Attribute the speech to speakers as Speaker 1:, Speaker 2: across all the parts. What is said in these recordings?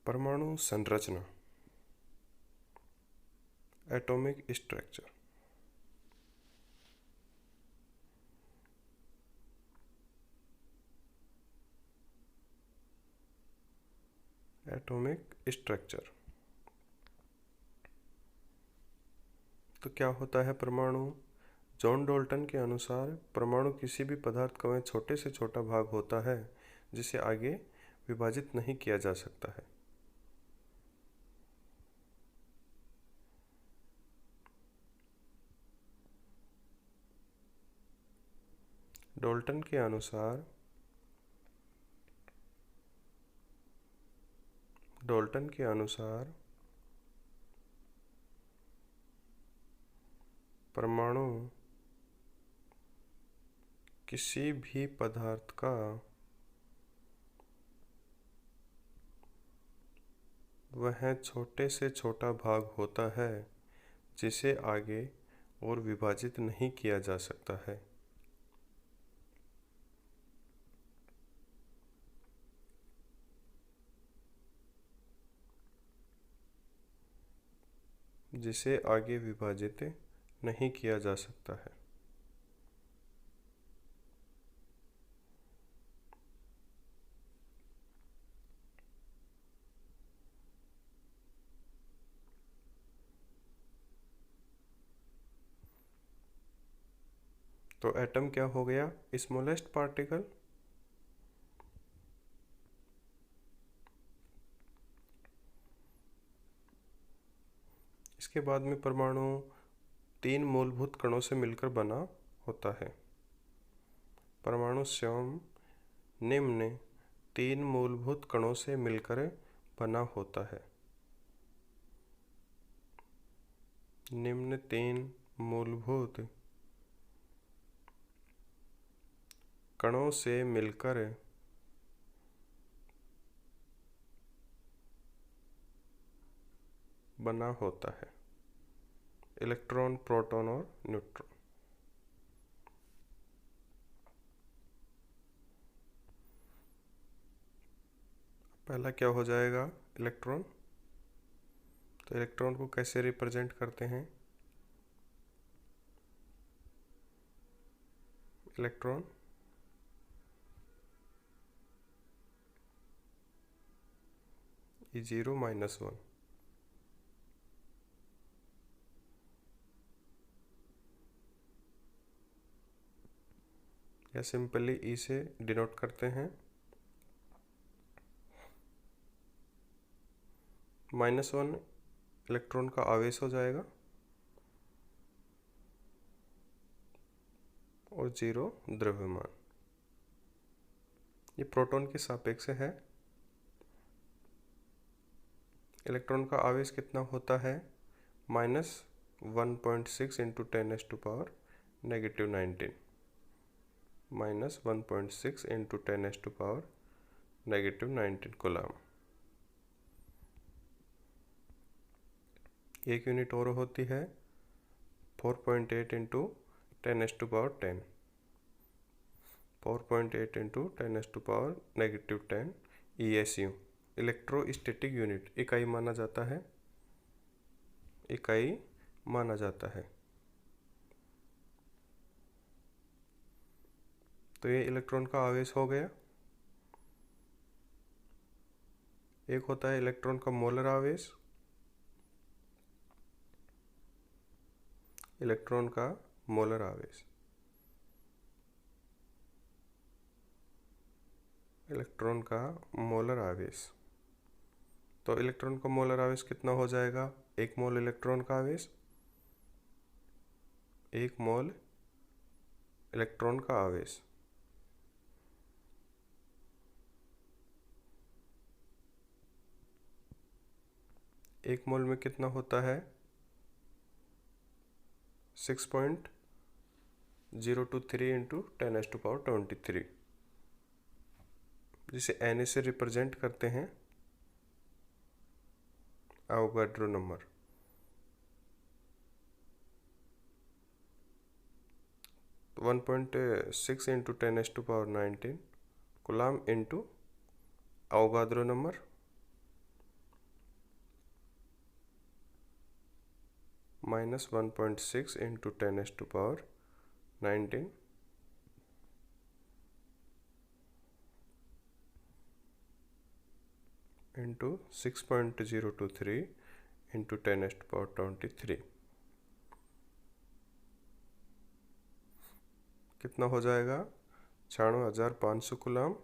Speaker 1: परमाणु संरचना, atomic structure. Atomic structure तो क्या होता है परमाणु? जॉन डाल्टन के अनुसार परमाणु किसी भी पदार्थ का वह छोटे से छोटा भाग होता है जिसे आगे विभाजित नहीं किया जा सकता है। डाल्टन के अनुसार परमाणु किसी भी पदार्थ का वह छोटे से छोटा भाग होता है जिसे आगे और विभाजित नहीं किया जा सकता है। जिसे आगे विभाजित नहीं किया जा सकता है। तो एटम क्या हो गया? Smallest particle. इसके बाद में परमाणु 3 मूलभूत कणों से मिलकर बना होता है। परमाणु स्वयं निम्न 3 मूलभूत कणों से मिलकर बना होता है। निम्न 3 मूलभूत कणों से मिलकर बना होता है। इलेक्ट्रॉन, प्रोटॉन और न्यूट्रॉन। पहला क्या हो जाएगा? इलेक्ट्रॉन। तो इलेक्ट्रॉन को कैसे रिप्रेजेंट करते हैं? Electron E0 -1। या सिंपली ई से डिनोट करते हैं। -1 इलेक्ट्रॉन का आवेश हो जाएगा और 0 द्रव्यमान। ये प्रोटॉन के सापेक्ष है। इलेक्ट्रॉन का आवेश कितना होता है? -1.6 इंटू 10⁻⁻⁹ -1.6 इंटू 10⁻⁻⁹ कूलम। एक यूनिट और होती है 4.8 into 10⁻10। 4.8 into 10⁻⁻10 ESU। Electrostatic unit इकाई माना जाता है। तो ये इलेक्ट्रॉन का आवेश हो गया। एक होता है इलेक्ट्रॉन का मोलर आवेश। इलेक्ट्रॉन का मोलर आवेश तो इलेक्ट्रॉन का मोलर आवेश कितना हो जाएगा? 1 मोल इलेक्ट्रॉन का आवेश, 1 मोल इलेक्ट्रॉन का आवेश। एक मोल में कितना होता है? 6.023 इंटू 10⁻23, जिसे Na से रिप्रेजेंट करते हैं एवोगाड्रो नंबर। तो 1.6 into 10⁻19 coulomb into Avogadro number minus 1.6 into 10⁻19 into 6.023 into 10⁻23 कितना हो जाएगा? 96,500 कूलम,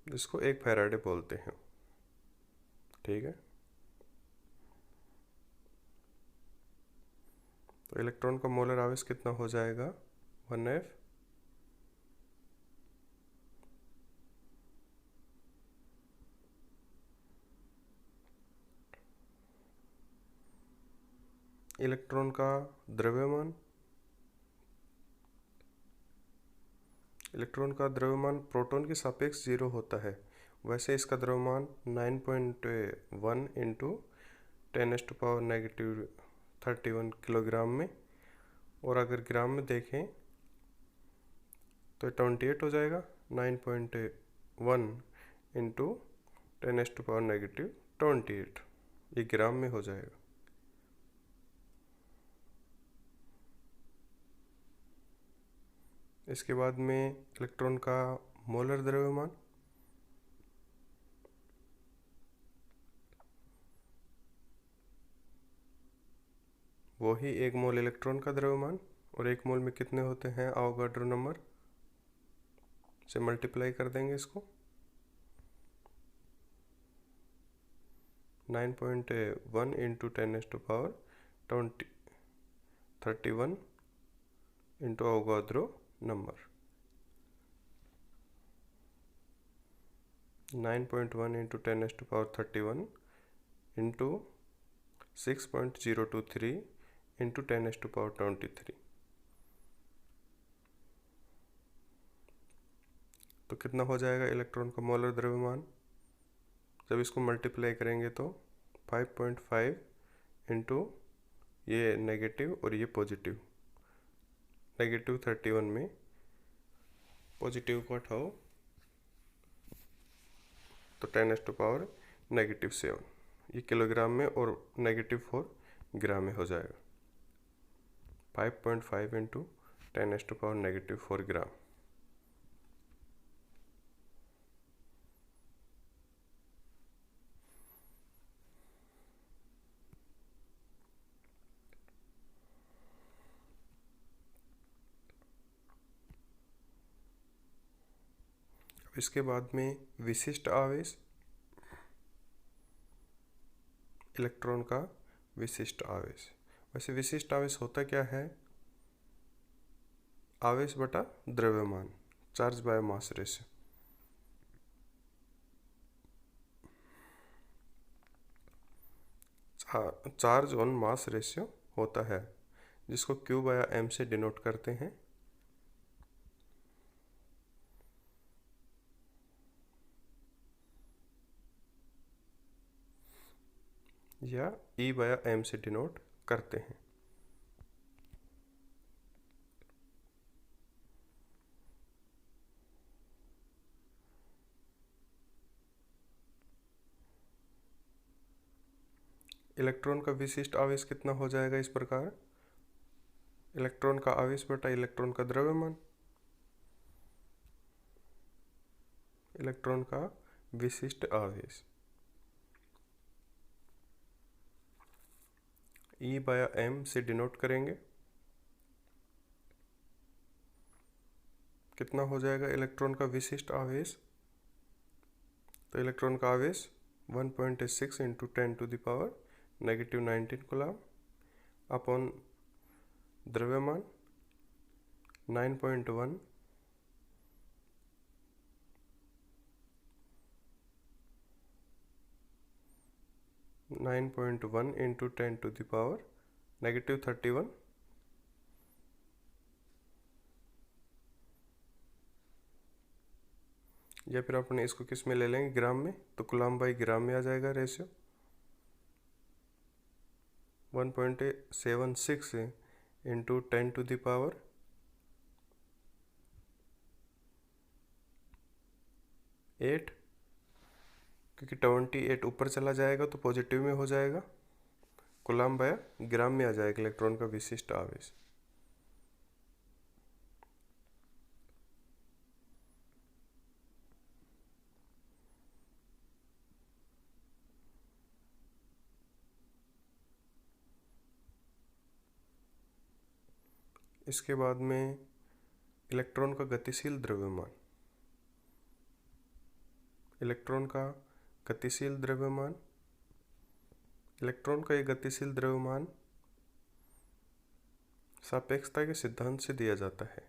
Speaker 1: जिसको 1 फैराडे बोलते हैं। ठीक है, तो इलेक्ट्रॉन का मोलर आवेश कितना हो जाएगा? 1F इलेक्ट्रॉन का द्रव्यमान, इलेक्ट्रॉन का द्रव्यमान प्रोटॉन के सापेक्ष 0 होता है। वैसे इसका द्रव्यमान 9.1 इंटू 10⁻31 किलोग्राम में, और अगर ग्राम में देखें तो 28 हो जाएगा। 9.1 इंटू 10⁻28 ये ग्राम में हो जाएगा। इसके बाद में इलेक्ट्रॉन का मोलर द्रव्यमान, वही 1 मोल इलेक्ट्रॉन का द्रव्यमान, और 1 मोल में कितने होते हैं? अवोगाड्रो नंबर से मल्टीप्लाई कर देंगे इसको। 9.1 into 10⁻31 into Avogadro number. 9.1 into 10⁻31 into 6.023 into 10⁻23, तो कितना हो जाएगा इलेक्ट्रॉन का मोलर द्रव्यमान? जब इसको मल्टीप्लाई करेंगे तो 5.5 इंटू ये नेगेटिव और ये पॉजिटिव, -31 में पॉजिटिव को हटाओ तो 10⁻⁻7 ये किलोग्राम में, और -4 ग्राम में हो जाएगा। 5.5 इंटू 10⁻⁻4 ग्राम। इसके बाद में विशिष्ट आवेश, इलेक्ट्रॉन का विशिष्ट आवेश। वैसे विशिष्ट आवेश होता क्या है? आवेश बटा द्रव्यमान, charge by mass ratio. Charge on mass ratio होता है, जिसको Q/m से डिनोट करते हैं, या E/m से डिनोट करते हैं। इलेक्ट्रॉन का विशिष्ट आवेश कितना हो जाएगा इस प्रकार? इलेक्ट्रॉन का आवेश बटा इलेक्ट्रॉन का द्रव्यमान, इलेक्ट्रॉन का विशिष्ट आवेश E/m से डिनोट करेंगे। कितना हो जाएगा इलेक्ट्रॉन का विशिष्ट आवेश? तो इलेक्ट्रॉन का आवेश 1.6 इंटू 10⁻⁻19 कूलम अपॉन द्रव्यमान 9.1 इंटू 10⁻31, या फिर अपने इसको किस में ले लेंगे? ग्राम में, तो कूलम बाई ग्राम में आ जाएगा रेशियो। 1.76 इंटू 10⁻8, क्योंकि 28 ऊपर चला जाएगा तो पॉजिटिव में हो जाएगा, कूलम्ब या ग्राम में आ जाएगा इलेक्ट्रॉन का विशिष्ट आवेश। इसके बाद में इलेक्ट्रॉन का गतिशील द्रव्यमान। इलेक्ट्रॉन का गतिशील द्रव्यमान, इलेक्ट्रॉन का ये गतिशील द्रव्यमान सापेक्षता के सिद्धांत से दिया जाता है।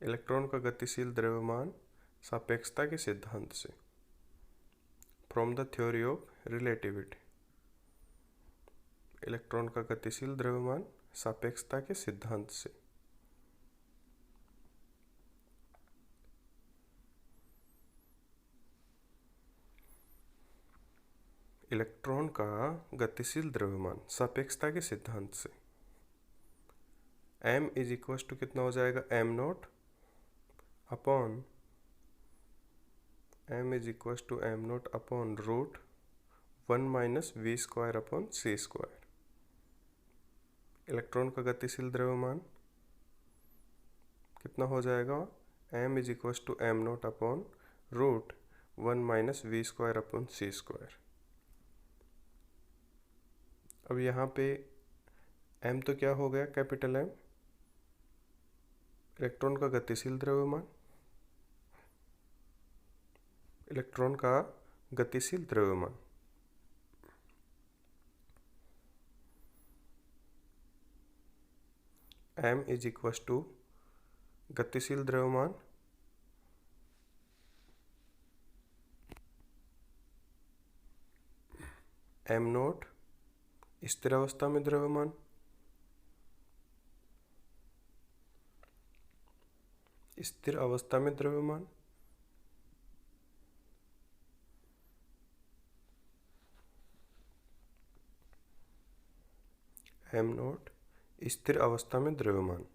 Speaker 1: इलेक्ट्रॉन का गतिशील द्रव्यमान सापेक्षता के सिद्धांत से, from the theory of relativity. Electron का गतिशील द्रव्यमान सापेक्षता के सिद्धांत से। इलेक्ट्रॉन का गतिशील द्रव्यमान सापेक्षता के सिद्धांत से m इज इक्वल टू कितना हो जाएगा, m not upon root 1 minus v square upon c square. Electron का गतिशील द्रव्यमान कितना हो जाएगा, m is equal to m not upon root 1 minus v square upon c square. अब यहाँ पे m तो क्या हो गया, कैपिटल M, इलेक्ट्रॉन का गतिशील द्रव्यमान। इलेक्ट्रॉन का गतिशील द्रव्यमान m इज इक्वल टू गतिशील द्रव्यमान m नॉट स्थिर अवस्था में द्रव्यमान, स्थिर अवस्था में द्रव्यमान m नॉट स्थिर अवस्था में द्रव्यमान।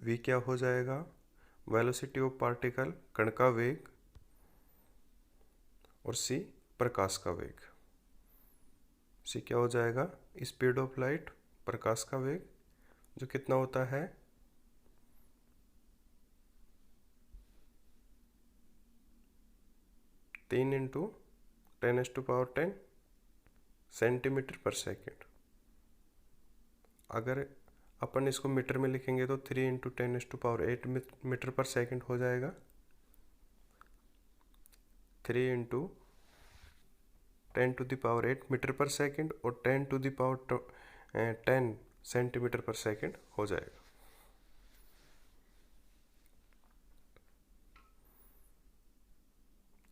Speaker 1: v क्या हो जाएगा, वेलोसिटी ऑफ पार्टिकल कण का वेग, और c प्रकाश का वेग। c क्या हो जाएगा, स्पीड ऑफ लाइट, प्रकाश का वेग, जो कितना होता है 3 इंटू 10⁻10 सेंटीमीटर पर सेकेंड। अगर अपन इसको मीटर में लिखेंगे तो 3 इंटू 10⁸ मीटर पर सेकेंड हो जाएगा। 3 इंटू 10⁸ मीटर पर सेकेंड और 10⁻10 सेंटीमीटर पर सेकेंड हो जाएगा।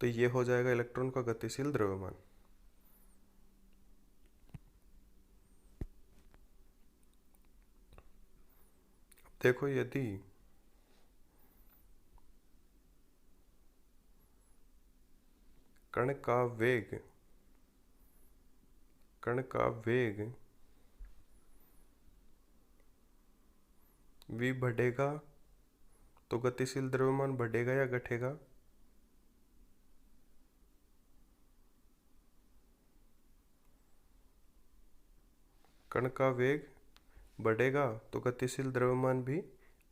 Speaker 1: तो ये हो जाएगा इलेक्ट्रॉन का गतिशील द्रव्यमान। देखो, यदि कण का वेग v बढ़ेगा तो गतिशील द्रव्यमान बढ़ेगा या घटेगा, कण का वेग बढ़ेगा तो गतिशील द्रव्यमान भी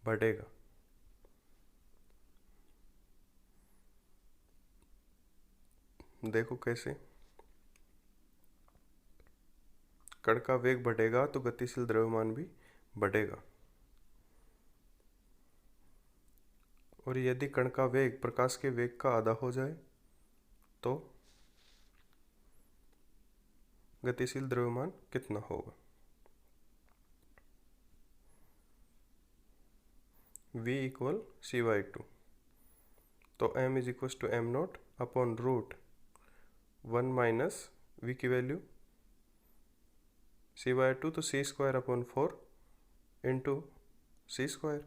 Speaker 1: बढ़ेगा। देखो कैसे, कण का वेग बढ़ेगा तो गतिशील द्रव्यमान भी बढ़ेगा। और यदि कण का वेग प्रकाश के वेग का आधा हो जाए तो गतिशील द्रव्यमान कितना होगा, v इक्वल c/2। तो m is equal to m not upon root 1 minus v की वैल्यू c/2, तो c square upon 4 into c square.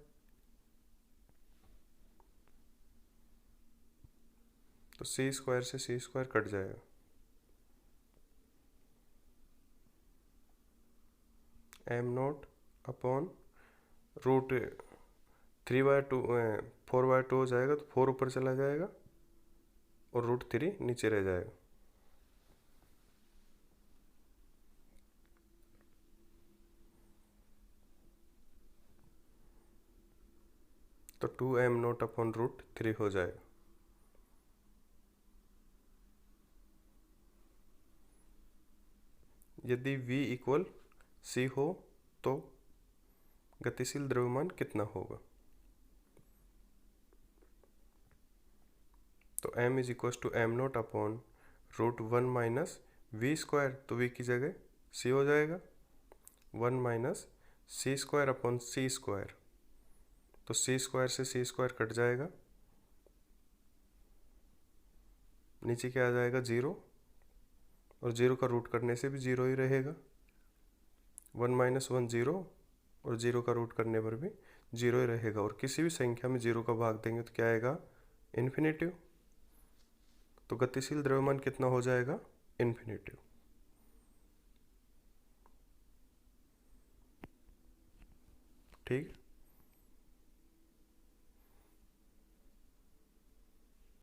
Speaker 1: तो c स्क्वायर से c स्क्वायर कट जाएगा, m नॉट अपॉन रूट 3/2 4/2 हो जाएगा तो 4 ऊपर चला जाएगा और √3 नीचे रह जाएगा। तो 2m0/√3 हो जाएगा। यदि v = c हो तो गतिशील द्रव्यमान कितना होगा? तो m = m0/√1 माइनस v², तो v की जगह c हो जाएगा, 1 माइनस c²/c², तो c² से c² कट जाएगा, नीचे क्या आ जाएगा 0, और 0 का रूट करने से भी 0 ही रहेगा। 1 - 1 0, और 0 का रूट करने पर भी 0 ही रहेगा। और किसी भी संख्या में 0 का भाग देंगे तो क्या आएगा? इन्फिनेटिव। तो गतिशील द्रव्यमान कितना हो जाएगा? इन्फिनेटिव। ठीक।